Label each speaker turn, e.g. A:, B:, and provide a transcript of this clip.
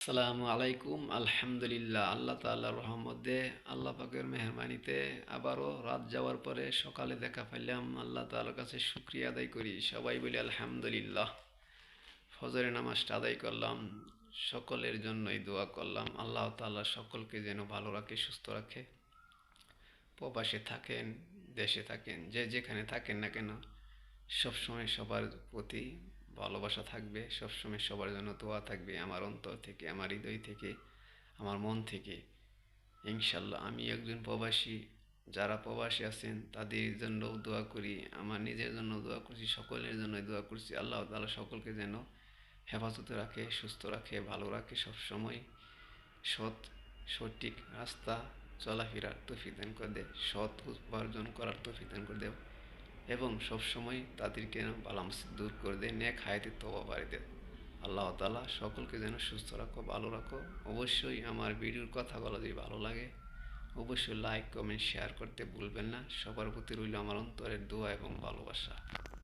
A: আসসালামু আলাইকুম। আলহামদুলিল্লাহ, আল্লাহ তাআলার রহমতে, আল্লাহ পাকের মেহরবানিতে আবারও রাত যাওয়ার পরে সকালে দেখা পাইলাম। আল্লাহ তাআলার কাছে শুকরিয়া আদায় করি, সবাই বলি আলহামদুলিল্লাহ। ফজরের নামাজটা আদায় করলাম, সকলের জন্যই দোয়া করলাম আল্লাহ তাআলা সকলকে যেন ভালো রাখে, সুস্থ রাখে। প্রবাসে থাকেন, দেশে থাকেন, যে যেখানে থাকেন না কেন, সবসময় সবার প্রতি ভালোবাসা থাকবে, সবসময় সবার জন্য দোয়া থাকবে আমার অন্তর থেকে, আমার হৃদয় থেকে, আমার মন থেকে। ইনশাল্লাহ আমি একজন প্রবাসী, যারা প্রবাসী আছেন তাদের জন্যও দোয়া করি, আমার নিজের জন্য দোয়া করছি, সকলের জন্য দোয়া করছি আল্লাহ তাআলা সকলকে যেন হেফাজতে রাখে, সুস্থ রাখে, ভালো রাখে, সবসময় সৎ সঠিক রাস্তা চলাফেরার তৌফিক দান করে দেয়, সৎ উপার্জন করার তৌফিক দান করে দেয় এবং সবসময় তাদেরকে বালা মুসিবত দূর করে দেয়, নেক হায়াতের তওবা বাড়িয়ে দেয়। আল্লাহ তাআলা সকলকে যেন সুস্থ রাখো, ভালো রাখো। অবশ্যই আমার ভিডিওর কথাগুলো যদি ভালো লাগে অবশ্যই লাইক কমেন্ট শেয়ার করতে ভুলবেন না। সবার প্রতি রইল আমার অন্তরের দোয়া এবং ভালোবাসা।